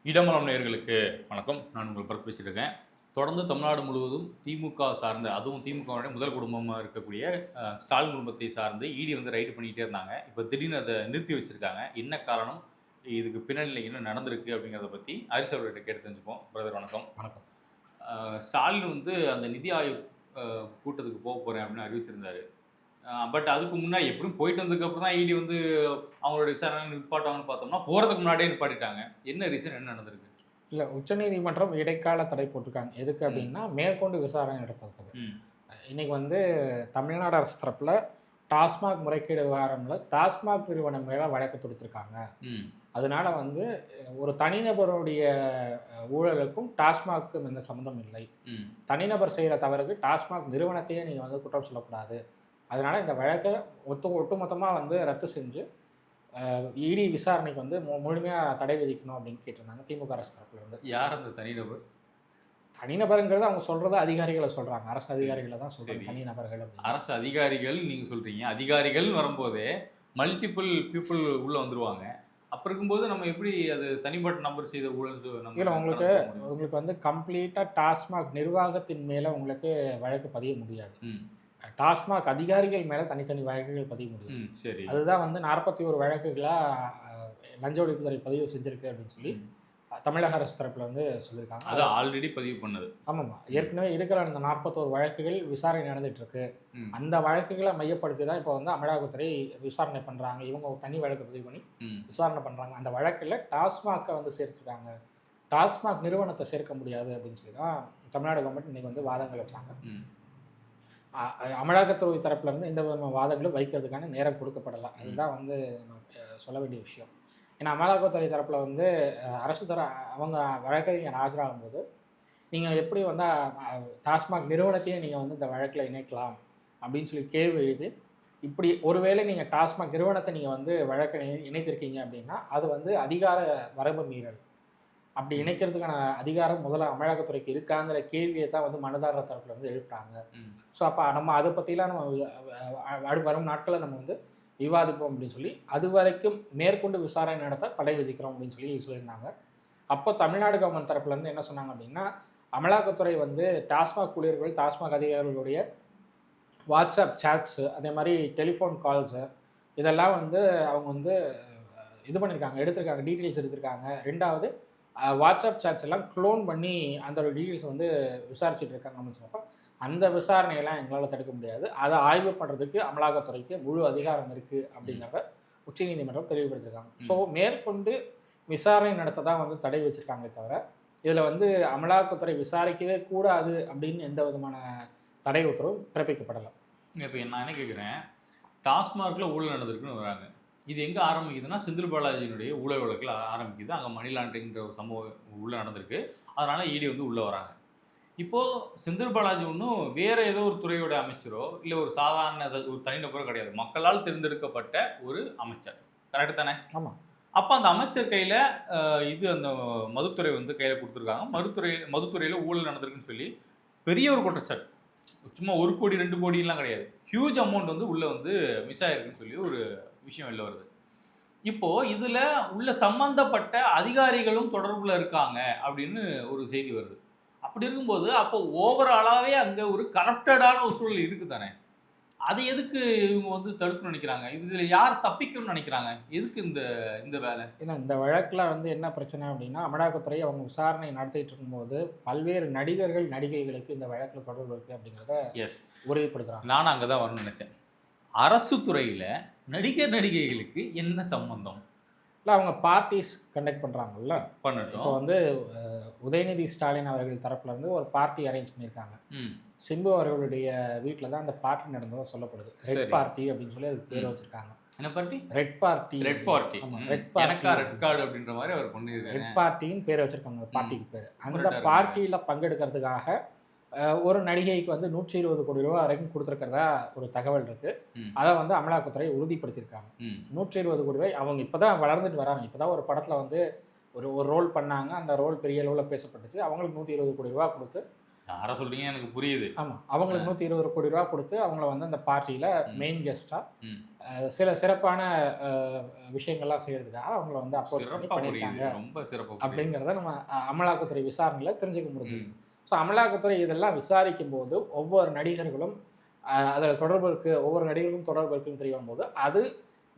இடமலம் நேயர்களுக்கு வணக்கம். நான் உங்கள் பரத் பேசிட்டு இருக்கேன். தொடர்ந்து தமிழ்நாடு முழுவதும் திமுக சார்ந்த, அதுவும் திமுகவுடைய முதல் குடும்பமா இருக்கக்கூடிய ஸ்டாலின் குடும்பத்தை சார்ந்து இடி வந்து ரைடு பண்ணிக்கிட்டே இருந்தாங்க. இப்ப திடீர்னு அத நிறுத்தி வச்சிருக்காங்க. என்ன காரணம்? இதுக்கு பின்னணியில என்ன நடந்திருக்கு? அப்படிங்கிறத பத்தி ஹரிஷ் அவர்கள்ட்ட கேட்டு தெரிஞ்சுப்போம். பிரதர் வணக்கம். வணக்கம். ஸ்டாலின் வந்து அந்த நிதி ஆயோக் கூட்டத்துக்கு போறேன் அப்படின்னு அறிவிச்சிருந்தாரு. பட் அதுக்கு முன்னாடி எப்படியும் போயிட்டு வந்ததுக்கப்புறம் தான் இடி வந்து அவங்களோட விசாரணை நிப்பாட்டுவாங்கன்னு பார்த்தோம்னா, போறதுக்கு முன்னாடியே நிப்பாட்டிட்டாங்க. என்ன ரீசன்? என்ன நடந்திருக்கு? இல்ல உச்சநீதிமன்றம் இடைக்கால தடை போட்டிருக்காங்க. எதுக்கு ம். அப்படின்னா, மேற்கொண்டு விசாரணை நடத்துறதுக்கு. ம். இன்னைக்கு வந்து தமிழ்நாடு அரசு தரப்புல டாஸ்மாக் முறைகேடு விவகாரம்ல டாஸ்மாக் நிறுவனம் மேல வழக்கு தொடுத்திருக்காங்க. ம். அதனால வந்து ஒரு தனிநபருடைய ஊழலுக்கும் டாஸ்மாக்கும் எந்த சம்மந்தம் இல்லை. ம். தனிநபர் செய்யற தவறுக்கு டாஸ்மாக் நிறுவனத்தையே நீங்க வந்து குற்றம் சொல்லக்கூடாது. அதனால இந்த வழக்க ஒட்டுமொத்தமா வந்து ரத்து செஞ்சு இடி விசாரணைக்கு வந்து முழுமையா தடை விதிக்கணும் அப்படின்னு கேட்டிருந்தாங்க திமுக அரசு தரப்புல இருந்து. யார் அந்த தனிநபர்? தனிநபருங்கிறது அவங்க சொல்றது அதிகாரிகள சொல்றாங்க. அரசு சரி, அதிகாரிகள தான் சொல்றாங்க சரி. தனிநபர்கள் அப்படின்னு. அரசு அதிகாரிகள் நீங்க சொல்றீங்க. அதிகாரிகள்னு வரும்போதே மல்டிபிள் பீப்பிள் உள்ள வந்துருவாங்க. அப்ப இருக்கும்போது நம்ம எப்படி அது தனிப்பட்ட நபர் செய்த ஊழல் நம்ம இல்ல கணக்கு போட முடியும்? உங்களுக்கு வந்து கம்ப்ளீட்டா டாஸ்மாக் நிர்வாகத்தின் மேல உங்களுக்கு வழக்கு பதிய முடியாது. ம். டாஸ்மாக் அதிகாரிகள் மேல தனித்தனி வழக்குகள் பதிய முடியும். ம். சரி. அதுதான் வந்து 41 வழக்குகளா லஞ்ச ஒழிப்புத்துறை பதிவு செஞ்சிருக்கு அப்படின்னு சொல்லி ம். தமிழக அரசு தரப்புல வந்து சொல்லியிருக்காங்க. அது ஆல்ரெடி பதிவு பண்ணது. ஆமாமா. ஏற்கனவே இருக்கிற அந்த 41 வழக்குகள் விசாரணை நடந்துட்டு இருக்கு. ம். அந்த வழக்குகள மையப்படுத்தி தான் இப்போ வந்து அமலாக்கத்துறை விசாரணை பண்றாங்க. இவங்க ஒரு தனி வழக்கு பதிவு பண்ணி ம். விசாரணை பண்றாங்க. அந்த வழக்குல டாஸ்மாக்க வந்து சேர்த்துருக்காங்க. டாஸ்மாக் நிறுவனத்த சேர்க்க முடியாது அப்படின்னு சொல்லி தான் தமிழ்நாடு கவர்மெண்ட் இன்னைக்கு வந்து வாதங்கள் வச்சாங்க. ம். அமலாக்கத்துறை தரப்புல இருந்து எந்த விதமான வாதங்களும் வைக்கிறதுக்கான நேரம் கொடுக்கப்படல. அதுதான் வந்து நம்ம சொல்ல வேண்டிய விஷயம். ஏன்னா அமலாக்கத்துறை தரப்புல வந்து அரசு அவங்க வழக்கறிஞர் ஆஜராகும்போது, நீங்க எப்படி வந்து டாஸ்மாக் நிறுவனத்தையே நீங்க வந்து இந்த வழக்குல இணைக்கலாம் அப்படின்னு சொல்லி கேள்வி எழுப்பி, இப்படி ஒருவேளை நீங்க டாஸ்மாக் நிறுவனத்த நீங்க வந்து வழக்குல இணைத்திருக்கீங்க அப்படின்னா, அது வந்து அதிகார வரம்பு மீறல். அப்படி ம். இணைக்கிறதுக்கான அதிகாரம் முதல்ல அமலாக்கத்துறைக்கு இருக்காங்கிற கேள்வியை தான் வந்து மனுதாரர் தரப்புல இருந்து எழுப்புறாங்க. ம். ஸோ அப்போ நம்ம அதை பற்றிலாம் நம்ம வரும் நாட்களில் நம்ம வந்து விவாதிப்போம் அப்படின்னு சொல்லி அது வரைக்கும் மேற்கொண்டு விசாரணை நடத்த தடை விதிக்கிறோம் அப்படின்னு சொல்லி சொல்லியிருந்தாங்க. அப்போ தமிழ்நாடு கவர்மெண்ட் தரப்புலேருந்து என்ன சொன்னாங்க அப்படின்னா, அமலாக்கத்துறை வந்து டாஸ்மாக் ஊழியர்கள் டாஸ்மாக் அதிகாரிகளுடைய வாட்ஸ்அப் சேட்ஸு அதே மாதிரி டெலிஃபோன் கால்ஸு இதெல்லாம் வந்து அவங்க வந்து இது பண்ணியிருக்காங்க, எடுத்திருக்காங்க, டீட்டெயில்ஸ் எடுத்திருக்காங்க. ரெண்டாவது வாட்ஸ்அப் சேட்ஸ் எல்லாம் க்ளோன் பண்ணி அந்த டீட்டெயில்ஸ் வந்து விசாரிச்சுட்டு இருக்காங்க அப்படின்னு சொன்னப்போ, அந்த விசாரணையெல்லாம் எங்களால் தடுக்க முடியாது. அதை ஆய்வு பண்ணுறதுக்கு அமலாக்கத்துறைக்கு முழு அதிகாரம் இருக்குது அப்படிங்கிறத உச்சநீதிமன்றம் தெளிவுபடுத்தியிருக்காங்க. ஸோ மேற்கொண்டு விசாரணை நடத்த தான் வந்து தடை வச்சுருக்காங்களே தவிர, இதில் வந்து அமலாக்கத்துறை விசாரிக்கவே கூடாது அப்படின்னு எந்த விதமான தடை உத்தரவும் பிறப்பிக்கப்படலை. இப்ப நான் என்ன கேட்கிறேன், டாஸ்மாக்ல ஊழல் நடந்திருக்குன்னு வராங்க. இது எங்க ஆரம்பிக்குதுன்னா, செந்தில் பாலாஜியினுடைய ஊழல் வழக்குல ஆரம்பிக்குது. அங்க மணி லாண்டரிங்ன்ற ஒரு சம்பவம் உள்ள நடந்திருக்கு. அதனால இடி வந்து உள்ள வராங்க. இப்போ செந்தில் பாலாஜி ஒண்ணும் வேற ஏதோ ஒரு துறையோட அமைச்சரோ, இல்ல ஒரு சாதாரண ஒரு தனிநபரோ கிடையாது. மக்களால் தேர்ந்தெடுக்கப்பட்ட ஒரு அமைச்சர். கரெக்ட் தானே? ஆமாம். அப்ப அந்த அமைச்சர் கையில இது அந்த மதுத்துறை வந்து கையில குடுத்துருக்காங்க. மதுத்துறையில ஊழல் நடந்திருக்குன்னு சொல்லி பெரிய ஒரு குற்றச்சாட்டு. சும்மா 1 கோடி 2 கோடிலாம் கிடையாது. ஹியூஜ் அமௌண்ட் வந்து உள்ள வந்து மிஸ் ஆயிருக்குன்னு சொல்லி ஒரு விஷயம் வெளில வருது. இப்போ இதுல உள்ள சம்பந்தப்பட்ட அதிகாரிகளும் தொடர்புல இருக்காங்க அப்படின்னு ஒரு செய்தி வருது. அப்படி இருக்கும்போது அப்போ ஓவராலாவே அங்க ஒரு கரப்டடான ஒரு சூழல் இருக்கு தானே. அதை எதுக்கு இவங்க வந்து தடுக்கணும்னு நினைக்கிறாங்க? இதுல யார் தப்பிக்கணும்னு நினைக்கிறாங்க? எதுக்கு இந்த இந்த வேலை? ஏன்னா இந்த வழக்கில் வந்து என்ன பிரச்சனை அப்படின்னா, அமலாக்கத்துறை அவங்க விசாரணை நடத்திட்டு இருக்கும்போது பல்வேறு நடிகர்கள், நடிகைகளுக்கு இந்த வழக்கில் தொடர்பு இருக்குது அப்படிங்கிறத எஸ். உறுதிப்படுத்துகிறாங்க. நானும் அங்க தான் வரணும்னு நினைச்சேன். அரசு துறையில நடிகர், நடிகைகளுக்கு என்ன சம்பந்தம்? இல்லை அவங்க பார்ட்டிஸ் கண்டக்ட் பண்ணுறாங்கல்ல. இப்போ பண்ணட்டும். வந்து உதயநிதி ஸ்டாலின் அவர்கள் தரப்புல இருந்து ஒரு பார்ட்டி அரேஞ்ச் பண்ணியிருக்காங்க. ம். சிம்பு அவர்களுடைய வீட்டில் தான் அந்த பார்ட்டி நடந்ததாக சொல்லப்படுது. ரெட் சரி. பார்ட்டி அப்படின்னு சொல்லி அதுக்கு பேர் வச்சிருக்காங்க. என்ன party? Red party. Red party. ஆமாம், ம். Red party. எனக்கா ரெட் கார்டு அப்படின்ற மாதிரி அவர் பண்ணியிருக்காரு. ரெட் பார்ட்டின்னு பேர் வச்சிருக்காங்க அந்த பார்ட்டிக்கு பேர். அந்த புரட்டாரு. பார்ட்டியில் பங்கெடுக்கிறதுக்காக ஒரு நடிகைக்கு வந்து 120 கோடி ரூபா வரைக்கும் கொடுத்துருக்கிறதா ஒரு தகவல் இருக்கு. ம். அதை வந்து அமலாக்கத்துறை உறுதிப்படுத்தியிருக்காங்க. ம். 120 கோடி ரூபாய் அவங்க இப்போ தான் வளர்ந்துட்டு வராங்க. இப்போ தான் ஒரு படத்தில் வந்து ஒரு ரோல் பண்ணாங்க. அந்த ரோல் பெரிய அளவில் பேசப்பட்டுச்சு. அவங்களுக்கு 120 கோடி ரூபா கொடுத்து யாரை சொல்றீங்க எனக்கு புரியுது. ஆமாம், அவங்களுக்கு 120 கோடி ரூபா கொடுத்து அவங்கள வந்து அந்த பார்ட்டியில் மெயின் கெஸ்ட்டாக ம். சில சிறப்பான விஷயங்கள்லாம் செய்கிறதுக்காக அவங்கள வந்து அப்போஸ் பண்ணி சிறப்பா பண்ணியிருக்காங்க புரியுது, ரொம்ப சிறப்பா புரியுது. அப்படிங்கிறத நம்ம அமலாக்கத்துறை விசாரணையில் தெரிஞ்சுக்க முடியுது. ம். ஸோ அமலாக்கத்துறை இதெல்லாம் விசாரிக்கும் போது ஒவ்வொரு நடிகர்களும் அதில் தொடர்பு இருக்குது, ஒவ்வொரு நடிகர்களும் தொடர்பு இருக்குன்னு தெரிய வரும்போது அது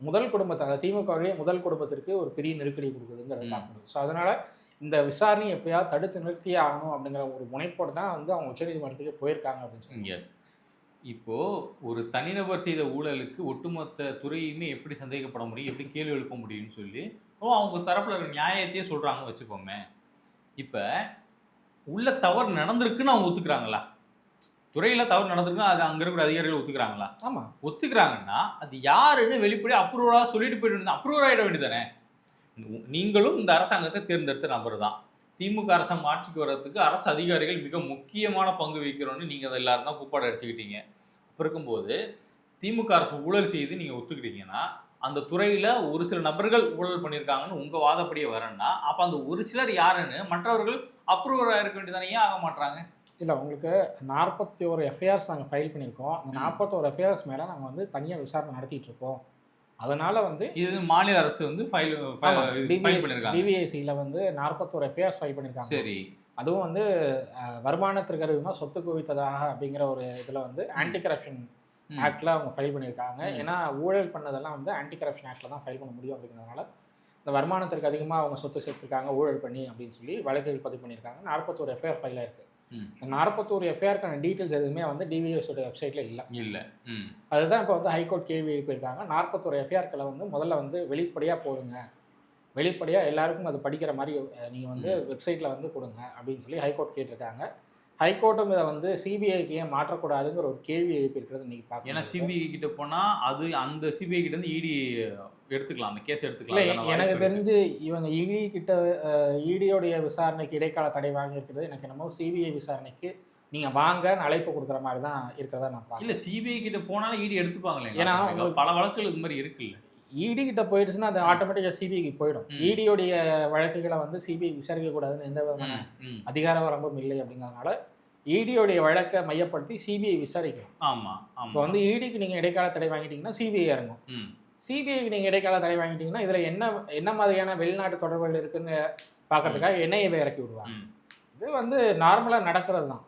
முதல் குடும்பத்தை, அந்த திமுகவிலேயே முதல் குடும்பத்திற்கு ஒரு பெரிய நெருக்கடி கொடுக்குதுங்கிறத பார்க்கணும். ஸோ அதனால் இந்த விசாரணை எப்படியாவது தடுத்து நிறுத்தியே ஆகணும் அப்படிங்கிற ஒரு முனைப்போடு தான் வந்து அவங்க உச்சநீதிமன்றத்துக்கு போயிருக்காங்க அப்படின்னு சொல்லி. எஸ். இப்போ ஒரு தனிநபர் செய்த ஊழலுக்கு ஒட்டுமொத்த துறையுமே எப்படி சந்தேகப்பட முடியும், எப்படி கேள்வி எழுப்ப முடியும்னு சொல்லி அவங்க தரப்புல இருக்கிற நியாயத்தையே சொல்றாங்கன்னு வச்சுக்கோமே. இப்ப உள்ள தவறு நடந்திருக்குன்னு அவங்க ஒத்துக்கிறாங்களா? துறையில தவறு நடந்திருக்குன்னா அது அங்க இருக்கிற அதிகாரிகள் ஒத்துக்கிறாங்களா? ஆமாம், ஒத்துக்கிறாங்கன்னா அது யாருன்னு வெளிப்படையா அப்ரூவலா சொல்லிட்டு போயிட்டு அப்ரூவர் ஆயிட வேண்டியதானே. நீங்களும் இந்த அரசாங்கத்தை தேர்ந்தெடுத்த நபர் தான். திமுக அரசாங்கம் ஆட்சிக்கு வர்றதுக்கு அரசு அதிகாரிகள் மிக முக்கியமான பங்கு வகிக்கிறோன்னு நீங்க அதை எல்லாரும் தான் கூப்பாடு அடிச்சுக்கிட்டீங்க. அப்போ இருக்கும்போது திமுக அரசு ஊழல் செய்து நீங்க ஒத்துக்கிட்டீங்கன்னா அந்த துறையில ஒரு சில நபர்கள் ஊழல் பண்ணியிருக்காங்கன்னு உங்க வாதப்படியே வரேன்னா அப்ப அந்த ஒரு சிலர் யாருன்னு மற்றவர்கள் அப்ரூவர் ஆயிருக்க வேண்டியதானே, ஏன் ஆக மாட்டாங்க? இல்லை, உங்களுக்கு 41 எஃப்ஐஆர்ஸ் நாங்கள் ஃபைல் பண்ணியிருக்கோம். அந்த 41 எஃப்ஐஆர்ஸ் மேலே நாங்கள் வந்து தனியாக விசாரணை நடத்திட்டு இருக்கோம். அதனால வந்து இது மாநில அரசு வந்து ஃபைல் பண்ணியிருக்காங்க. டிவிஎஸ்சியில் வந்து 41 எஃப்ஐஆர்ஸ் ஃபைல் பண்ணியிருக்காங்க. சரி. அதுவும் வந்து வருமானத்திற்கு அதிகமாக சொத்து குவித்ததாக அப்படிங்கிற ஒரு இதில் வந்து ஆன்டி கரப்ஷன் ஆக்டில் அவங்க ஃபைல் பண்ணியிருக்காங்க. ஏன்னா ஊழல் பண்ணதெல்லாம் வந்து ஆன்டி கரப்ஷன் ஆக்டில் தான் ஃபைல் பண்ண முடியும் அப்படிங்கிறதுனால இந்த வருமானத்திற்கு அதிகமாக அவங்க சொத்து சேர்த்துருக்காங்க ஊழல் பண்ணி அப்படின்னு சொல்லி வழக்குகள் பதிவு பண்ணியிருக்காங்க. 41 எஃப்ஐஆர் ஃபைலாக இருக்குது. இந்த 41 எஃப்ஐஆருக்கான டீட்டெயில்ஸ் எதுவுமே வந்து டிவிஎஸோட வெப்சைட்டில் இல்லை. அதுதான் இப்போ வந்து ஹைகோர்ட் கேள்வி எழுப்பியிருக்காங்க. 41 எஃப்ஐஆர்களை வந்து முதல்ல வந்து வெளிப்படையாக போடுங்க, வெளிப்படையாக எல்லாருக்கும் அது படிக்கிற மாதிரி நீங்கள் வந்து வெப்சைட்டில் வந்து கொடுங்க அப்படின்னு சொல்லி ஹைகோர்ட் கேட்டிருக்காங்க. ஹைகோர்ட்டும் இதை வந்து சிபிஐக்கு ஏன் மாற்றக்கூடாதுங்கிற ஒரு கேள்வி எழுப்பியிருக்கிறது நீங்கள் பார்க்கலாம். ஏன்னா சிபிஐ கிட்ட போனால் அது அந்த சிபிஐ கிட்ட இருந்து இடி எடுத்துக்கலாம், அந்த கேஸ் எடுத்துக்கலாம். இல்லை, எனக்கு தெரிஞ்சு இவங்க இடி கிட்ட இடியோடைய விசாரணைக்கு இடைக்கால தடை வாங்கியிருக்கிறது எனக்கு என்னமோ சிபிஐ விசாரணைக்கு நீங்கள் வாங்கன்னு அழைப்பு கொடுக்குற மாதிரி தான் இருக்கிறதா நான் பார்க்கல. இல்லை, சிபிஐ கிட்ட போனாலும் இடி எடுத்துப்பாங்களே. ஏன்னா பல வழக்குகள் இது மாதிரி இருக்குல்ல. இடி கிட்ட போயிடுச்சுன்னா அது ஆட்டோமேட்டிக்காக சிபிஐக்கு போயிடும். இடியோடைய வழக்குகளை வந்து சிபிஐ விசாரிக்கக்கூடாதுன்னு எந்த விதமான அதிகார வரம்பும் இல்லை அப்படிங்கிறதுனால இடியோடைய வழக்கை மையப்படுத்தி சிபிஐ விசாரிக்கும். ஆமாம். இப்போ வந்து இடிக்கு நீங்கள் இடைக்கால தடை வாங்கிட்டீங்கன்னா சிபிஐ இறங்கும். சிபிஐக்கு நீங்கள் இடைக்கால தடை வாங்கிட்டீங்கன்னா இதில் என்ன மாதிரியான வெளிநாட்டு தொடர்புகள் இருக்குன்னு பார்க்கறதுக்காக என்ஐஏவை இறக்கி விடுவாங்க. இது வந்து நார்மலாக நடக்கிறது தான்.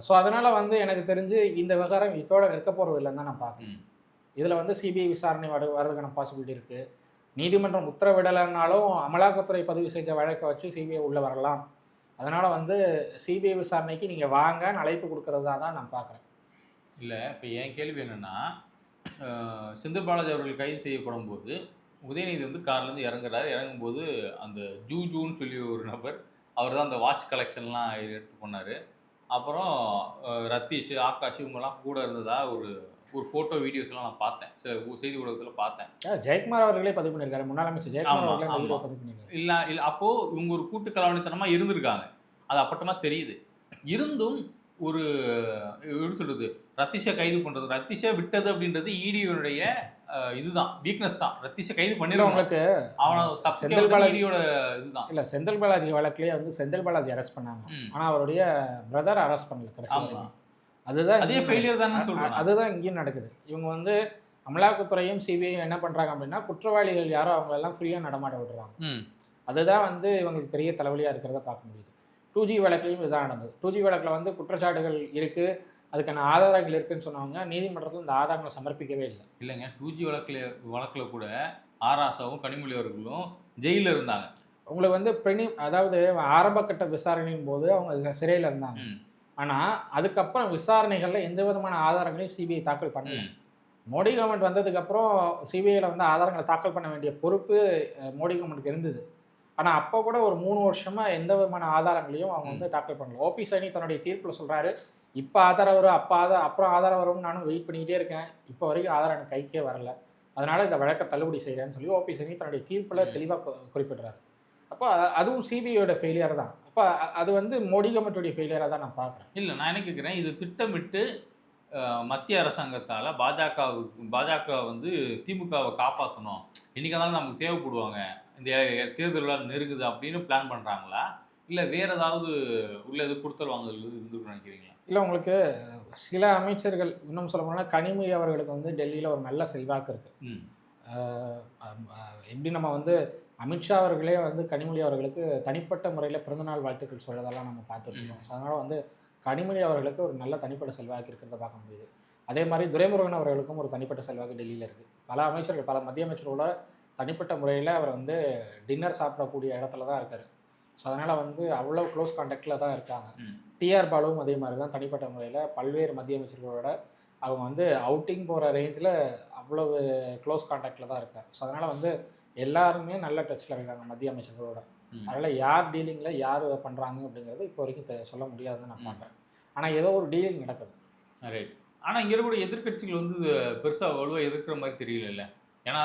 ஸோ அதனால் வந்து எனக்கு தெரிஞ்சு இந்த விவகாரம் இதோட நிற்க போகிறது இல்லைன்னு தான் நான் பார்க்குறேன். இதில் வந்து சிபிஐ விசாரணை வர்றதுக்கான பாசிபிலிட்டி இருக்குது. நீதிமன்றம் உத்தரவிடலைன்னாலும் அமலாக்கத்துறை பதிவு செஞ்ச வழக்கை வச்சு சிபிஐ உள்ளே வரலாம். அதனால் வந்து சிபிஐ விசாரணைக்கு நீங்கள் வாங்கன்னு அழைப்பு கொடுக்கறதா தான் நான் பார்க்குறேன். இல்லை, இப்போ என் கேள்வி என்னென்னா, செந்தில் பாலாஜி அவர்கள் கைது செய்யப்படும் போது உதயநிதி வந்து கார்லேருந்து இறங்குறாரு. இறங்கும்போது அந்த ஜூன்னு சொல்லி ஒரு நபர், அவர் தான் அந்த வாட்ச் கலெக்ஷன்லாம் எடுத்து பண்ணார். அப்புறம் ரத்தீஷ், ஆகாஷ் இவங்கெல்லாம் கூட இருந்ததா ஒரு ஃபோட்டோ வீடியோஸ்லாம் நான் பார்த்தேன், சில செய்தி ஊடகத்தில் பார்த்தேன். ஜெயக்குமார் அவர்களே பதிவு பண்ணியிருக்காரு, முன்னாள் அமைச்சர் ஜெயக்குமார் அவர்களே பதிவு பண்ணியிருக்காரு. இல்லை அப்போது இவங்க ஒரு கூட்டு கலவணித்தனமாக இருந்திருக்காங்க, அது அப்பட்டமாக தெரியுது. இருந்தும் ஒரு எப்படி சொல்கிறது, ரத்தீஷை கைது பண்ணுறது, ரத்தீஷை விட்டது அப்படின்றது இடியோடைய இதுதான், வீக்னஸ் தான். ரத்தீஷை கைது பண்ணிடுவோம், உங்களுக்கு அவனை செந்தில் பாலாஜியோட இதுதான். இல்லை, செந்தில் பாலாஜி வழக்கிலேயே வந்து செந்தில் பாலாஜி அரெஸ்ட் பண்ணாங்க, ஆனால் அவருடைய பிரதர் அரெஸ்ட் பண்ணல கடைசி. அதுதான் அதே ஃபெயிலியர் தானே சொல்கிறேன். அதுதான் இங்கேயும் நடக்குது. இவங்க வந்து அமலாக்கத்துறையும் சிபிஐயும் என்ன பண்ணுறாங்க அப்படின்னா, குற்றவாளிகள் யாரோ அவங்களெல்லாம் ஃப்ரீயாக நடமாட விடுறாங்க. அதுதான் வந்து இவங்களுக்கு பெரிய தலைவலியாக இருக்கிறத பார்க்க முடியுது. 2G வழக்கிலையும் இதுதான் நடந்தது. 2G வழக்கில் வந்து குற்றச்சாட்டுகள் இருக்குது, அதுக்கான ஆதாரங்கள் இருக்குதுன்னு சொன்னவங்க நீதிமன்றத்தில் இந்த ஆதாரங்களை சமர்ப்பிக்கவே இல்லை. இல்லைங்க, 2G வழக்கில் கூட ஆராசாவும் கனிமொழி அவர்களும் ஜெயிலில் இருந்தாங்க. உங்களுக்கு வந்து அதாவது ஆரம்ப கட்ட விசாரணையின் போது அவங்க சிறையில் இருந்தாங்க. ஆனால் அதுக்கப்புறம் விசாரணைகளில் எந்த விதமான ஆதாரங்களையும் சிபிஐ தாக்கல் பண்ணல. மோடி கவர்மெண்ட் வந்ததுக்கப்புறம் சிபிஐயில் வந்து ஆதாரங்களை தாக்கல் பண்ண வேண்டிய பொறுப்பு மோடி கவர்மெண்ட்டுக்கு இருந்தது. ஆனால் அப்போ கூட ஒரு 3 வருஷமாக எந்த விதமான ஆதாரங்களையும் அவங்க வந்து தாக்கல் பண்ணல. ஓபி சைனி தன்னுடைய தீர்ப்பில் சொல்கிறாரு, இப்போ ஆதாரம் வரும், அப்புறம் ஆதாரம் வரும்னு நானும் வெயிட் பண்ணிக்கிட்டே இருக்கேன், இப்போ வரைக்கும் ஆதாரம் எனக்கு கைக்கே வரல, அதனால் இந்த வழக்கை தள்ளுபடி செய்கிறேன்னு சொல்லி ஓபி சைனி தன்னுடைய தீர்ப்பில் தெளிவாக குறிப்பிடுறாரு. அப்போ அதுவும் சிபிஐயோட ஃபெயிலியர் தான். அப்போ அது வந்து மோடி கவர்மெண்ட்டுடைய ஃபெயிலியராக தான் நான் பார்க்குறேன். இல்லை, நான் என்ன கேட்குறேன், இது திட்டமிட்டு மத்திய அரசாங்கத்தால் பாஜக வந்து திமுகவை காப்பாற்றணும், இன்றைக்கி அதனால நமக்கு தேவைப்படுவாங்க, இந்த தேர்தலால் நெருங்குது அப்படின்னு பிளான் பண்ணுறாங்களா, இல்ல வேற ஏதாவது உள்ள எது குடுத்தல் வாங்குதல் இருந்திருக்கும்னு நினைக்கிறீங்களா? இல்லை உங்களுக்கு சில அமைச்சர்கள் இன்னும் சொல்ல போனால் கனிமொழி அவர்களுக்கு வந்து டெல்லியில் ஒரு நல்ல செல்வாக்கு இருக்குது. ம். எப்படி நம்ம வந்து அமித்ஷா அவர்களே வந்து கனிமொழி அவர்களுக்கு தனிப்பட்ட முறையில் பிறந்தநாள் வாழ்த்துக்கள் சொல்றதெல்லாம் நம்ம பார்த்துட்ருக்கோம். ஸோ அதனால் வந்து கனிமொழி அவர்களுக்கு ஒரு நல்ல தனிப்பட்ட செல்வாக்கு இருக்கிறத பார்க்க முடியுது. அதே மாதிரி துரைமுருகன் அவர்களுக்கும் ஒரு தனிப்பட்ட செல்வாக்கு டெல்லியில் இருக்குது. பல அமைச்சர்கள் பல மத்திய அமைச்சர்களோட தனிப்பட்ட முறையில் அவர் வந்து டின்னர் சாப்பிடக்கூடிய இடத்துல தான் இருக்கார். ஸோ அதனால் வந்து அவ்வளோ க்ளோஸ் கான்டாக்டில் தான் இருக்காங்க. டிஆர் பாலுவும் அதே மாதிரி தான் தனிப்பட்ட முறையில் பல்வேறு மத்திய அமைச்சர்களோட அவங்க வந்து அவுட்டிங் போகிற ரேஞ்சில் அவ்வளவு க்ளோஸ் கான்டாக்டில் தான் இருக்காங்க. ஸோ அதனால் வந்து எல்லாருமே நல்ல டச்சில் இருக்காங்க மத்திய அமைச்சர்களோட. அதனால் யார் டீலிங்கில் யார் இதை பண்ணுறாங்க அப்படிங்கிறது இப்போ வரைக்கும் சொல்ல முடியாதுன்னு நான் பார்க்குறேன். ஆனால் ஏதோ ஒரு டீலிங் நடக்குது. ரைட். ஆனால் இங்கே இருக்கக்கூடிய எதிர்க்கட்சிகள் வந்து பெருசாக வலுவாக எதிர்க்கிற மாதிரி தெரியல. ஏன்னா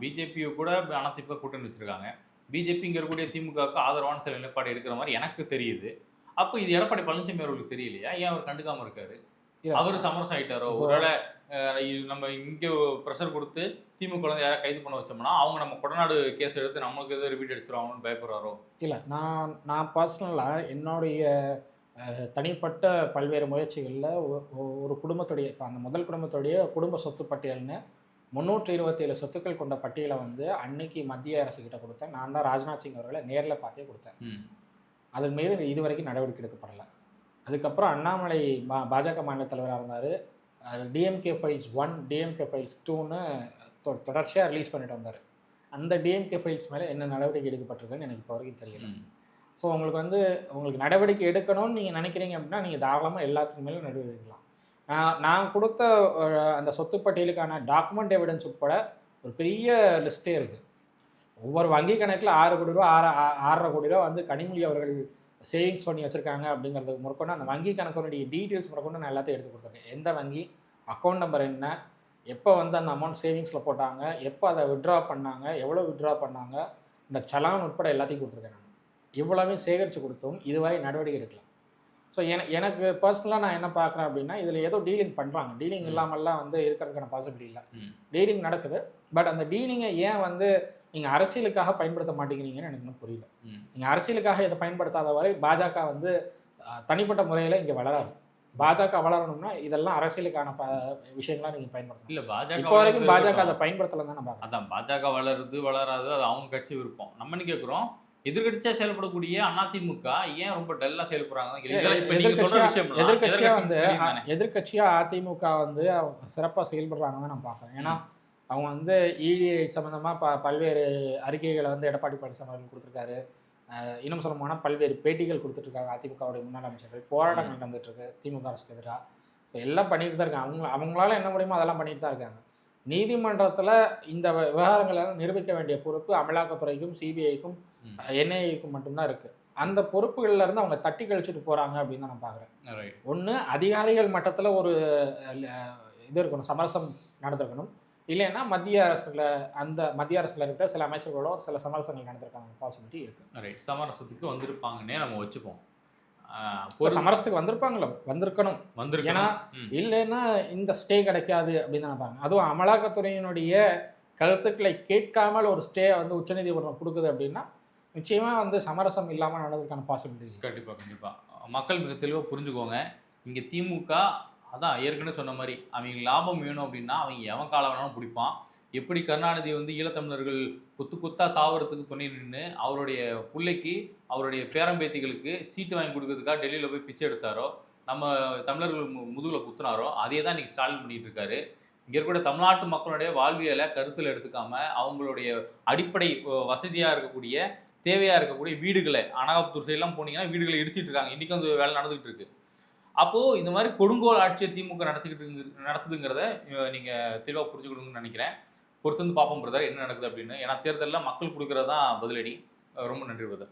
பிஜேபியை கூட அதிமுக கூட்டணி வச்சுருக்காங்க. பிஜேபி இங்கே இருக்கக்கூடிய திமுகவுக்கு ஆதரவான சில நிலைப்பாடு எடுக்கிற மாதிரி எனக்கு தெரியுது. அப்போ இது எடப்பாடி பழனிசாமி அவர்களுக்கு தெரியலையா? ஏன் அவர் கண்டுக்காமல் இருக்காரு? அவரு சமரசம் ஆயிட்டாரோ? ஒருவேளை நம்ம இங்கே ப்ரெஷர் கொடுத்து திமுக யாராவது கைது பண்ண வச்சோம்னா அவங்க நம்ம கொடநாடு கேஸ் எடுத்து நம்மளுக்கு எதாவது ரிப்பீட் அடிச்சிருவாங்கன்னு பயப்படுறாரோ? இல்லை, நான் பர்சனலாக என்னுடைய தனிப்பட்ட பல்வேறு முயற்சிகளில் ஒரு குடும்பத்துடைய இப்போ அந்த முதல் குடும்பத்துடைய குடும்ப சொத்து பட்டியல்னு 327 சொத்துக்கள் கொண்ட பட்டியலை வந்து அன்னைக்கு மத்திய அரசுக்கிட்ட கொடுத்தேன். நான் தான் ராஜ்நாத் சிங் அவர்களை நேரில் பார்த்தே கொடுத்தேன். அதன் மீது இதுவரைக்கும் நடவடிக்கை எடுக்கப்படலை. அதுக்கப்புறம் அண்ணாமலை பாஜக மாநில தலைவராக இருந்தார். டிஎம்கே ஃபைல்ஸ் 1 டிஎம்கே ஃபைல்ஸ் 2ன்னு தொடர்ச்சியாக ரிலீஸ் பண்ணிட்டு வந்தார். அந்த டிஎம்கே ஃபைல்ஸ் மேலே என்ன நடவடிக்கை எடுக்கப்பட்டிருக்குன்னு எனக்கு இப்போ வரைக்கும் தெரியல. ஸோ உங்களுக்கு நடவடிக்கை எடுக்கணும்னு நீங்கள் நினைக்கிறீங்க அப்படின்னா நீங்கள் தாராளமாக எல்லாத்துக்கு மேலே நடவடிக்கை எடுக்கலாம். நான் கொடுத்த அந்த சொத்து பட்டியலுக்கான டாக்குமெண்ட் எவிடன்ஸ் உட்பட ஒரு பெரிய லிஸ்ட்டே இருக்குது. ஒவ்வொரு வங்கி கணக்கில் 6 கோடி ரூபா 6.5 கோடி ரூபா வந்து கனிமொழி அவர்கள் சேவிங்ஸ் பண்ணி வச்சுருக்காங்க அப்படிங்கிறதுக்கு முறைக்கொண்டு அந்த வங்கி கணக்கினுடைய டீட்டெயில்ஸ் முறைக்கொண்டு நான் எல்லாத்தையும் எடுத்து கொடுத்துருக்கேன். எந்த வங்கி, அக்கௌண்ட் நம்பர் என்ன, எப்போ வந்து அந்த அமௌண்ட் சேவிங்ஸில் போட்டாங்க, எப்போ அதை விட்ரா பண்ணாங்க, எவ்வளோ விட்ரா பண்ணாங்க, இந்த சலான் உட்பட எல்லாத்தையும் கொடுத்துருக்கேன். நான் இவ்வளவே சேகரித்து கொடுத்தும் இதுவரை நடவடிக்கை எடுக்கலாம். ஸோ எனக்கு பர்சனலாக நான் என்ன பார்க்குறேன் அப்படின்னா இதில் ஏதோ டீலிங் பண்ணுறாங்க. டீலிங் இல்லாமல்லாம் வந்து இருக்கிறதுக்கான பாசிபிலிட்டி இல்லை. டீலிங் நடக்குது. பட் அந்த டீலிங்கை ஏன் வந்து நீங்கள் அரசியலுக்காக பயன்படுத்த மாட்டேங்கிறீங்கன்னு எனக்கு இன்னும் புரியல. நீங்கள் அரசியலுக்காக இதை பயன்படுத்தாத வரை பாஜக வந்து தனிப்பட்ட முறையில் இங்கே வளராது. பாஜக வளரணும்னா இதெல்லாம் அரசியலுக்கான விஷயங்களாக நீங்கள் பயன்படுத்தணும். இல்லை, பாஜக இப்போ வரைக்கும் பாஜக அதை பயன்படுத்தலாம் தான் நான் பார்க்குறேன். அதான் பாஜக வளருது வளராது அது அவங்க கட்சி விருப்பம். நம்ம என்ன கேட்குறோம், எதிர்கட்சியாக செயல்படக்கூடிய அதிமுக ஏன் ரொம்ப டல்லா செயல்படுறாங்க? எதிர்கட்சியாக அதிமுக வந்து சிறப்பாக செயல்படுறாங்க தான் நான் பார்க்குறேன். ஏன்னா அவங்க வந்து இடி ரைட் சம்மந்தமாக பல்வேறு அறிக்கைகளை வந்து எடப்பாடி பழனிசாமி அவர்கள் கொடுத்துருக்காரு. இன்னும் சொல்ல போனால் பல்வேறு பேட்டிகள் கொடுத்துட்ருக்காங்க. அதிமுகவுடைய முன்னாள் அமைச்சர்கள் போராட்டங்கள் நடந்துகிட்ருக்கு திமுக அரசுக்கு எதிராக. ஸோ எல்லாம் பண்ணிட்டு தான் இருக்காங்க. அவங்களால என்ன முடியுமோ அதெல்லாம் பண்ணிட்டு தான் இருக்காங்க. நீதிமன்றத்தில் இந்த விவகாரங்களெல்லாம் நிரூபிக்க வேண்டிய பொறுப்பு அமலாக்கத்துறைக்கும் சிபிஐக்கும் என்ஐஏக்கும் மட்டும்தான் இருக்குது. அந்த பொறுப்புகள்லேருந்து அவங்க தட்டி கழிச்சுட்டு போகிறாங்க அப்படின்னு தான் நான் பார்க்குறேன். ஒன்று அதிகாரிகள் மட்டத்தில் ஒரு இது இருக்கணும், சமரசம் நடந்திருக்கணும். இல்லைன்னா மத்திய அரசில் இருக்கிற சில அமைச்சர்களோட சில சமரசங்கள் நடந்திருக்காங்க பாசிபிலிட்டி இருக்குது. ரைட், சமரசத்துக்கு வந்திருப்பாங்கன்னே நம்ம வச்சுப்போம். சமரசத்துக்கு வந்திருக்கணும். ஏன்னா இல்லைன்னா இந்த ஸ்டே கிடைக்காது அப்படின்னு நினைப்பாங்க. அதுவும் அமலாக்கத்துறையினுடைய கருத்துக்களை கேட்காமல் ஒரு ஸ்டே வந்து உச்சநீதிமன்றம் கொடுக்குது அப்படின்னா நிச்சயமாக வந்து சமரசம் இல்லாமல் நடந்ததுக்கான பாசிபிலிட்டி. கண்டிப்பாக மக்கள் மிக தெளிவாக புரிஞ்சுக்கோங்க. இங்கே திமுக அதான் ஏற்கனவே சொன்ன மாதிரி அவங்க லாபம் வேணும் அப்படின்னா அவங்க எவன் காலம் வேணாலும் பிடிப்பான். எப்படி கருணாநிதி வந்து ஈழத்தமிழர்கள் கொத்தா சாவறதுக்கு துணை நின்று அவருடைய பிள்ளைக்கு அவருடைய பேரம்பேத்திகளுக்கு சீட்டு வாங்கி கொடுக்கறதுக்காக டெல்லியில் போய் பிச்சை எடுத்தாரோ, நம்ம தமிழர்கள் முதுகில் குத்துனாரோ, அதே தான் இன்றைக்கி ஸ்டாலின் பண்ணிகிட்டு இருக்காரு. இங்கே இருக்கக்கூடிய தமிழ்நாட்டு மக்களுடைய வாழ்வியலை கருத்தில் எடுத்துக்காமல் அவங்களுடைய அடிப்படை வசதியாக இருக்கக்கூடிய தேவையாக இருக்கக்கூடிய வீடுகளை அனாகப்புத்தூர் சைடெலாம் போனீங்கன்னா வீடுகளை இடிச்சிட்டு இருக்காங்க. இன்றைக்கும் அந்த வேலை நடந்துகிட்டு இருக்கு. அப்போது இந்த மாதிரி கொடுங்கோல் ஆட்சியை திமுக நடத்துதுங்கிறத நீங்கள் தெளிவாக புரிஞ்சுக்கணும்னு நினைக்கிறேன். பொறுத்து வந்து பார்ப்போம் பிரதர் என்ன நடக்குது அப்படின்னு. ஏன்னா தேர்தலில் மக்கள் கொடுக்குறது தான் பதிலடி. ரொம்ப நன்றி பிரதர்.